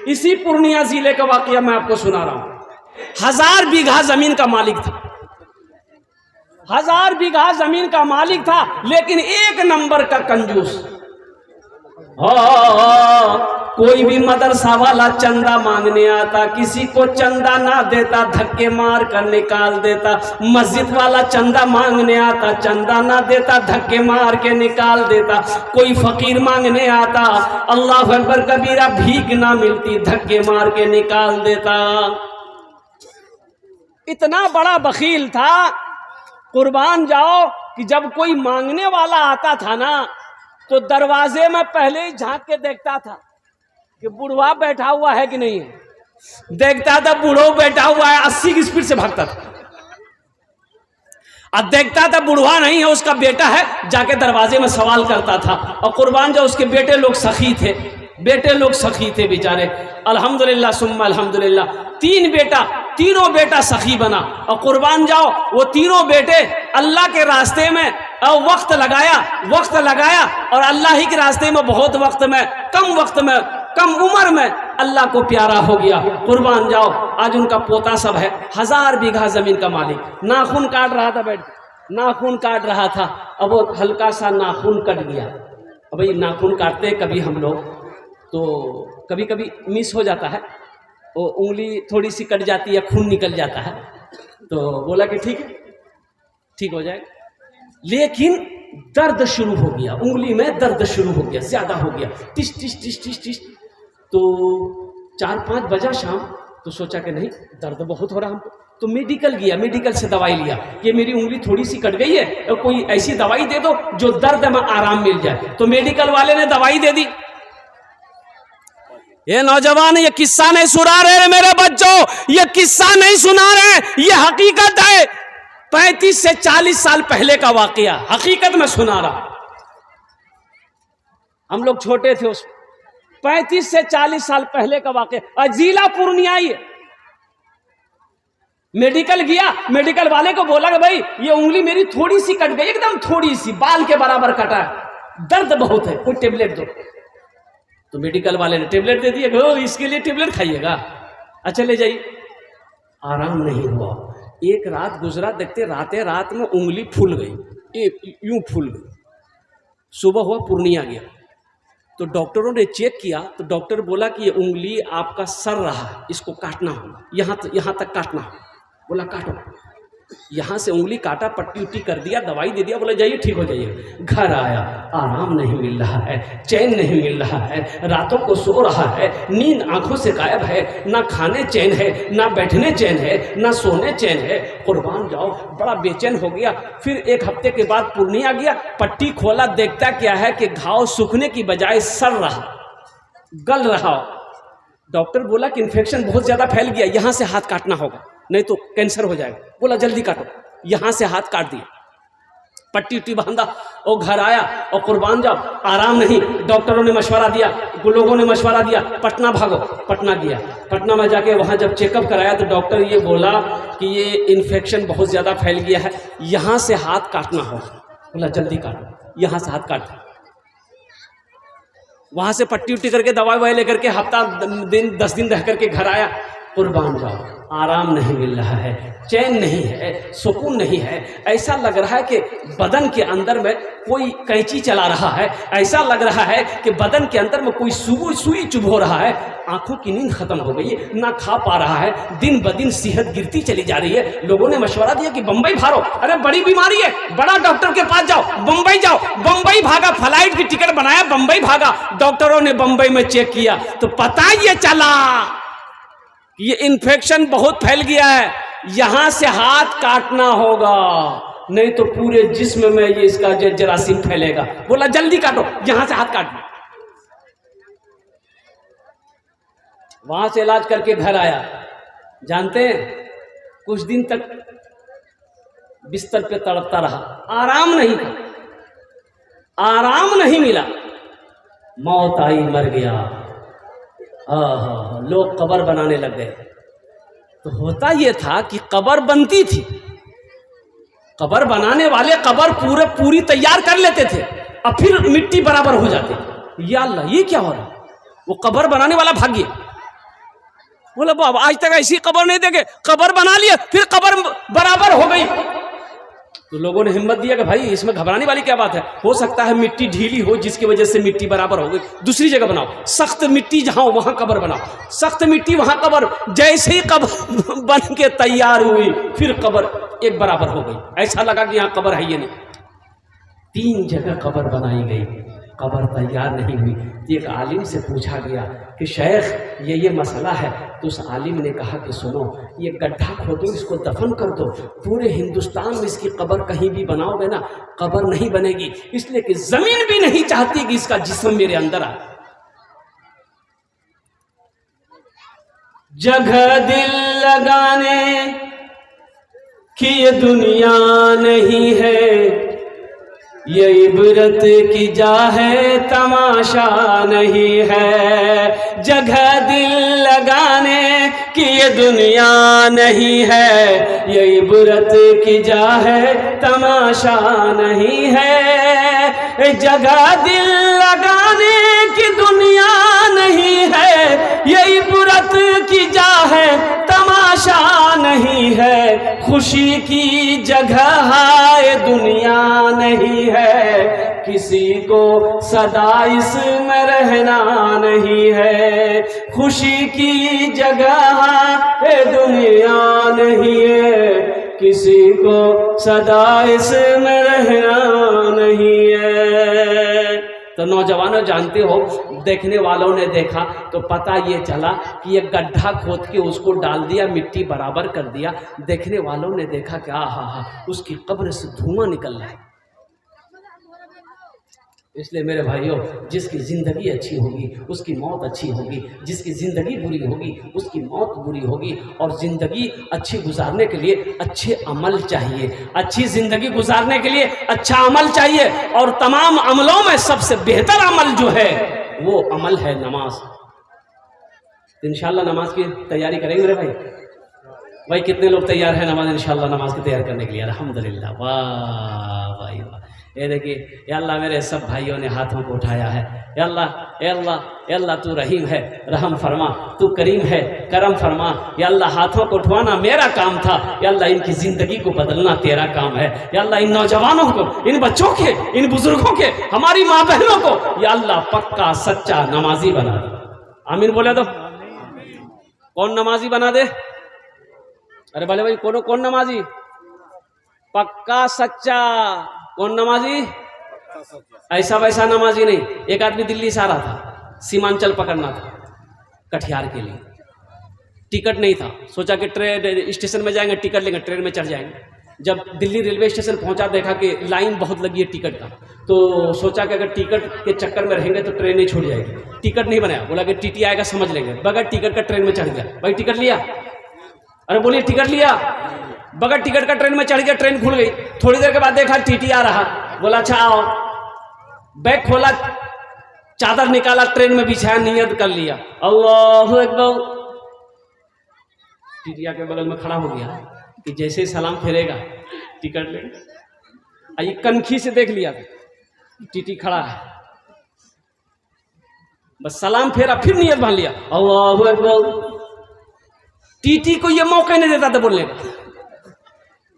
इसी पूर्णिया जिले का वाकया मैं आपको सुना रहा हूं। 1000 बीघा जमीन का मालिक था, 1000 बीघा जमीन का मालिक था, लेकिन एक नंबर का कंजूस। कोई भी मदरसा वाला चंदा मांगने आता, किसी को चंदा ना देता, धक्के मार कर निकाल देता। मस्जिद वाला चंदा मांगने आता, चंदा ना देता, धक्के मार के निकाल देता। कोई फकीर मांगने आता, अल्लाह अकबर कबीरा, भीख ना मिलती, धक्के मार के निकाल देता। इतना बड़ा बखील था, कुर्बान जाओ, कि जब कोई मांगने वाला आता था ना, तो दरवाजे में पहले ही झांक के देखता था कि बुढ़वा बैठा हुआ है कि नहीं है। देखता था बूढ़ो बैठा हुआ है, 80 की स्पीड से भागता था। अब देखता था बुढ़वा नहीं है, उसका बेटा है, जाके दरवाजे में सवाल करता था। और कुर्बान जो उसके बेटे लोग सखी थे, बेटे लोग सखी थे बेचारे। अल्हम्दुलिल्लाह सुम्मा अल्हम्दुलिल्लाह, 3 बेटा, तीनों बेटा सखी बना। और कुर्बान जाओ, वो तीनों बेटे अल्लाह के रास्ते में वक्त लगाया और अल्लाह ही के रास्ते में बहुत वक्त में, कम उम्र में अल्लाह को प्यारा हो गया। कुर्बान जाओ, आज उनका पोता सब है, 1000 बीघा जमीन का मालिक। नाखून काट रहा था, नाखून काट रहा था, अब वो हल्का सा नाखून कट गया। अब भाई नाखून काटते कभी हम लोग तो कभी कभी मिस हो जाता है, वो उंगली थोड़ी सी कट जाती है, खून निकल जाता है। तो बोला कि ठीक है, ठीक हो जाएगा। लेकिन दर्द शुरू हो गया, उंगली में दर्द शुरू हो गया, ज्यादा हो गया, टिश टिश टिश टिश टिश। तो 4-5 बजा शाम, तो सोचा कि नहीं, दर्द बहुत हो रहा हमको। तो मेडिकल गया, मेडिकल से दवाई लिया कि मेरी उंगली थोड़ी सी कट गई है, और कोई ऐसी दवाई दे दो जो दर्द में आराम मिल जाए। तो मेडिकल वाले ने दवाई दे दी। ये नौजवान ये किस्सा नहीं सुना रहे मेरे बच्चों, ये किस्सा नहीं सुना रहे, ये हकीकत है। 35 से 40 साल पहले का वाकया, हकीकत में सुना रहा। हम लोग छोटे थे उस 35 से 40 साल पहले का वाकया, जिला पूर्णिया ही है। मेडिकल गया, मेडिकल वाले को बोला कि भाई ये उंगली मेरी थोड़ी सी कट गई, एकदम थोड़ी सी, बाल के बराबर कटा है, दर्द बहुत है, कोई टेबलेट दो। तो मेडिकल वाले ने टेबलेट दे दिया, इसके लिए टेबलेट खाइएगा, अच्छा ले जाइए। आराम नहीं हुआ, एक रात गुजरा, देखते रात में उंगली फूल गई, यूं फूल गई। सुबह हुआ, पूर्णिया गया, तो डॉक्टरों ने चेक किया, तो डॉक्टर बोला कि ये उंगली आपका सर रहा है, इसको काटना होगा, यहाँ तक काटना होगा। बोला काटो, यहाँ से उंगली काटा, पट्टी उट्टी कर दिया, दवाई दे दिया, बोला जाइए ठीक हो जाइए। घर आया, आराम नहीं मिल रहा है, चैन नहीं मिल रहा है, रातों को सो रहा है, नींद आंखों से गायब है, ना खाने चैन है, ना बैठने चैन है, ना सोने चैन है। कुर्बान जाओ, बड़ा बेचैन हो गया। फिर 1 हफ्ते के बाद पूर्णिया गया, पट्टी खोला, देखता क्या है कि घाव सूखने की बजाय सड़ रहा, गल रहा। डॉक्टर बोला कि इन्फेक्शन बहुत ज्यादा फैल गया, यहाँ से हाथ काटना होगा, नहीं तो कैंसर हो जाएगा। बोला जल्दी काटो, यहां से हाथ काट दिया, पट्टी उट्टी बांधा, और घर आया। और कुर्बान जाओ, आराम नहीं, डॉक्टरों ने मशवरा दिया, लोगों ने मशवरा दिया, पटना भागो। पटना गया, पटना में जाके वहां जब चेकअप कराया तो डॉक्टर ये बोला कि ये इन्फेक्शन बहुत ज्यादा फैल गया है, यहां से हाथ काटना होगा। बोला जल्दी काटो, यहां से हाथ काट। वहां से पट्टी उट्टी करके दवाई ववाई लेकर के हफ्ता दिन 10 दिन रह करके घर आया। कुर्बान जाओ, आराम नहीं मिल रहा है, चैन नहीं है, सुकून नहीं है। ऐसा लग रहा है कि बदन के अंदर में कोई कैंची चला रहा है, ऐसा लग रहा है कि बदन के अंदर में कोई सुई चुभ रहा है। आंखों की नींद खत्म हो गई है, ना खा पा रहा है, दिन ब दिन सेहत गिरती चली जा रही है। लोगों ने मशवरा दिया कि बंबई भागो, अरे बड़ी बीमारी है, बड़ा डॉक्टर के पास जाओ, बंबई जाओ। बंबई भागा, फ्लाइट की टिकट बनाया, बंबई भागा। डॉक्टरों ने बंबई में चेक किया तो पता ये चला ये इन्फेक्शन बहुत फैल गया है, यहां से हाथ काटना होगा, नहीं तो पूरे जिस्म में ये इसका जरासीम फैलेगा। बोला जल्दी काटो, यहां से हाथ काटना। वहां से इलाज करके घर आया। जानते हैं, कुछ दिन तक बिस्तर पे तड़पता रहा, आराम नहीं था, आराम नहीं मिला। मौत आई, मर गया। लोग कब्र बनाने लग गए। तो होता यह था कि कब्र बनती थी, कब्र बनाने वाले कब्र पूरी तैयार कर लेते थे, और फिर मिट्टी बराबर हो जाती। या अल्लाह, ये क्या हो रहा? वो कब्र बनाने वाला भाग गया, बोला बाबा आज तक ऐसी कब्र नहीं देखे, कब्र बना लिया फिर कब्र बराबर हो गई। तो लोगों ने हिम्मत दिया कि भाई इसमें घबराने वाली क्या बात है, हो सकता है मिट्टी ढीली हो जिसकी वजह से मिट्टी बराबर हो गई, दूसरी जगह बनाओ, सख्त मिट्टी जहां हो वहां कब्र बनाओ, सख्त मिट्टी वहां कब्र। जैसे ही कब्र बन के तैयार हुई फिर कब्र एक बराबर हो गई, ऐसा लगा कि यहाँ कब्र है ही नहीं। 3 जगह कब्र बनाई गई, कब्र तैयार नहीं हुई। तो एक आलिम से पूछा गया कि शेख ये मसला है। तो उस आलिम ने कहा कि सुनो, ये गड्ढा खोदो, इसको दफन कर दो, पूरे हिंदुस्तान में इसकी कब्र कहीं भी बनाओगे ना कब्र नहीं बनेगी, इसलिए कि जमीन भी नहीं चाहती कि इसका जिस्म मेरे अंदर आए। जगह दिल लगाने की ये दुनिया नहीं है, ये इबरत की जा है तमाशा नहीं है। जगह दिल लगाने की ये दुनिया नहीं है, ये इबरत की जा है तमाशा नहीं है। जगह दिल लगाने की दुनिया नहीं है, ये इबरत की जा है तमाशा नहीं है। खुशी की जगह है दुनिया नहीं है, किसी को सदा इसमें रहना नहीं है। खुशी की जगह है दुनिया नहीं है, किसी को सदा इसमें रहना नहीं है। तो नौजवानों जानते हो, देखने वालों ने देखा तो पता ये चला कि ये गड्ढा खोद के उसको डाल दिया, मिट्टी बराबर कर दिया। देखने वालों ने देखा कि आहा उसकी कब्र से धुआं निकल रहा है। इसलिए मेरे भाइयों, जिसकी ज़िंदगी अच्छी होगी उसकी मौत अच्छी होगी, जिसकी ज़िंदगी बुरी होगी उसकी मौत बुरी होगी। और ज़िंदगी अच्छी गुजारने के लिए अच्छे अमल चाहिए, अच्छी ज़िंदगी गुजारने के लिए अच्छा अमल चाहिए। और तमाम अमलों में सबसे बेहतर अमल जो है वो अमल है नमाज। इंशाल्लाह नमाज की तैयारी करेंगे मेरे भाई। कितने लोग तैयार हैं नमाज इंशाल्लाह नमाज की तैयारी करने के लिए? अल्हम्दुलिल्लाह, वाह भाई वाह। ये देखिए, या अल्लाह मेरे सब भाइयों ने हाथों को उठाया है। या अल्लाह, या अल्लाह, या अल्लाह तू रहीम है रहम फरमा, तू करीम है करम फरमा। या अल्लाह हाथों को उठवाना मेरा काम था, या अल्लाह इनकी ज़िंदगी को बदलना तेरा काम है। या अल्लाह इन नौजवानों को, इन बच्चों के, इन बुजुर्गों के, हमारी माँ बहनों को या अल्लाह पक्का सच्चा नमाजी बना दे। आमीन बोले तो कौन नमाजी बना दे? अरे भले भाई कौन नमाजी? पक्का सच्चा। कौन नमाजी? ऐसा वैसा नमाजी नहीं। एक आदमी दिल्ली से आ रहा था, सीमांचल पकड़ना था कटिहार के लिए, टिकट नहीं था। सोचा कि ट्रेन स्टेशन में जाएंगे, टिकट लेंगे, ट्रेन में चढ़ जाएंगे। जब दिल्ली रेलवे स्टेशन पहुंचा देखा कि लाइन बहुत लगी है टिकट का, तो सोचा कि अगर टिकट के चक्कर में रहेंगे तो ट्रेन नहीं छूट जाएगी। टिकट नहीं बनाया, बोला कि टीटी आएगा समझ लेंगे। बगैर टिकट का ट्रेन में चढ़ गया। भाई टिकट लिया? अरे बोलिए टिकट लिया? बगैर टिकट का ट्रेन में चढ़ गया, ट्रेन खुल गई। थोड़ी देर के बाद देखा टीटी आ रहा, बोला अच्छा आओ। बैग खोला, चादर निकाला, ट्रेन में बिछाया, नियत कर लिया अल्लाहु अकबर। टीटी के बगल में खड़ा हो गया कि जैसे ही सलाम फेरेगा टिकट लेंगे। ये कनखी से देख लिया टीटी खड़ा है, बस सलाम फेरा, फिर नियत बांध लिया अल्लाहु अकबर। टीटी को ये मौका नहीं देता था बोलने का।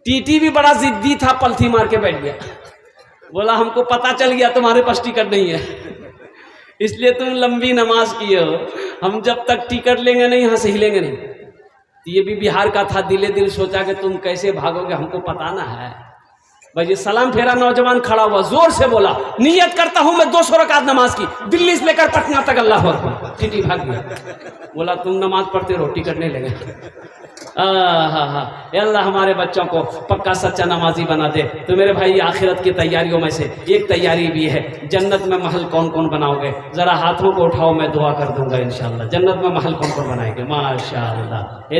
टीटी भी बड़ा जिद्दी था, पलथी मार के बैठ गया। बोला हमको पता चल गया तुम्हारे पास टिकट नहीं है, इसलिए तुम लंबी नमाज किए हो। हम जब तक टिकट लेंगे नहीं यहाँ से हिलेंगे नहीं। ये भी बिहार का था, दिले दिल सोचा कि तुम कैसे भागोगे, हमको पता ना है। भाई सलाम फेरा, नौजवान खड़ा हुआ, जोर से बोला नियत करता हूं मैं 200 रकात नमाज की, दिल्ली से लेकर पटना तक। अल्लाह अकबर। टीटी भाग गया। बोला तुम नमाज पढ़ते रहो, टिकट नहीं लेंगे। अल्लाह हमारे बच्चों को पक्का सच्चा नमाजी बना दे। तो मेरे भाई आखिरत की तैयारियों में से एक तैयारी भी है, जन्नत में महल कौन कौन बनाओगे? जरा हाथों को उठाओ, मैं दुआ कर दूंगा इंशाल्लाह। जन्नत में महल कौन कौन बनाएंगे? माशाअल्लाह।